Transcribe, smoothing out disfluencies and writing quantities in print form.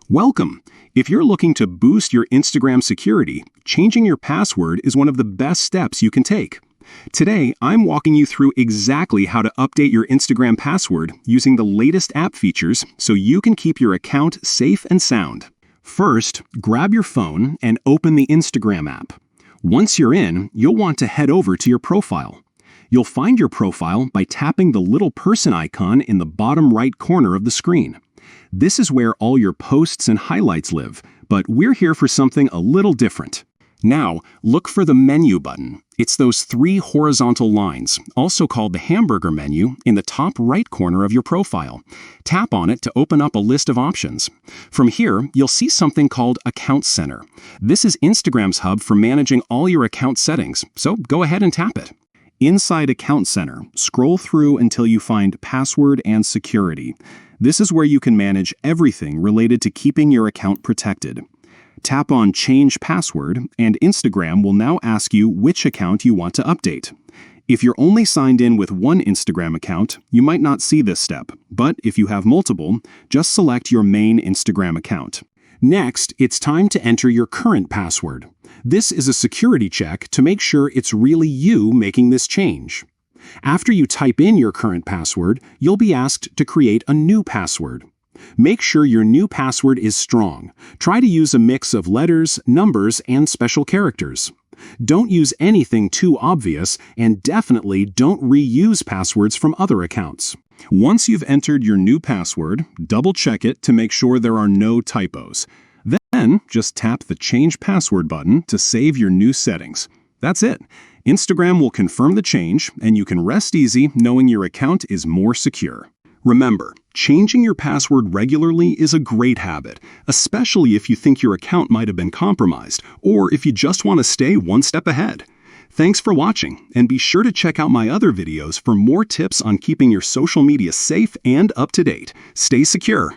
Welcome! If you're looking to boost your Instagram security, changing your password is one of the best steps you can take. Today, I'm walking you through exactly how to update your Instagram password using the latest app features so you can keep your account safe and sound. First, grab your phone and open the Instagram app. Once you're in, you'll want to head over to your profile. You'll find your profile by tapping the little person icon in the bottom right corner of the screen. This is where all your posts and highlights live, but we're here for something a little different. Now, look for the menu button. It's those three horizontal lines, also called the hamburger menu, in the top right corner of your profile. Tap on it to open up a list of options. From here, you'll see something called Account Center. This is Instagram's hub for managing all your account settings, so go ahead and tap it. Inside Account Center, scroll through until you find Password and Security. This is where you can manage everything related to keeping your account protected. Tap on Change Password, and Instagram will now ask you which account you want to update. If you're only signed in with one Instagram account, you might not see this step, but if you have multiple, just select your main Instagram account. Next, it's time to enter your current password. This is a security check to make sure it's really you making this change. After you type in your current password, you'll be asked to create a new password. Make sure your new password is strong. Try to use a mix of letters, numbers, and special characters. Don't use anything too obvious, and definitely don't reuse passwords from other accounts. Once you've entered your new password, double-check it to make sure there are no typos. Then, just tap the Change Password button to save your new settings. That's it. Instagram will confirm the change, and you can rest easy knowing your account is more secure. Remember, changing your password regularly is a great habit, especially if you think your account might have been compromised, or if you just want to stay one step ahead. Thanks for watching, and be sure to check out my other videos for more tips on keeping your social media safe and up to date. Stay secure.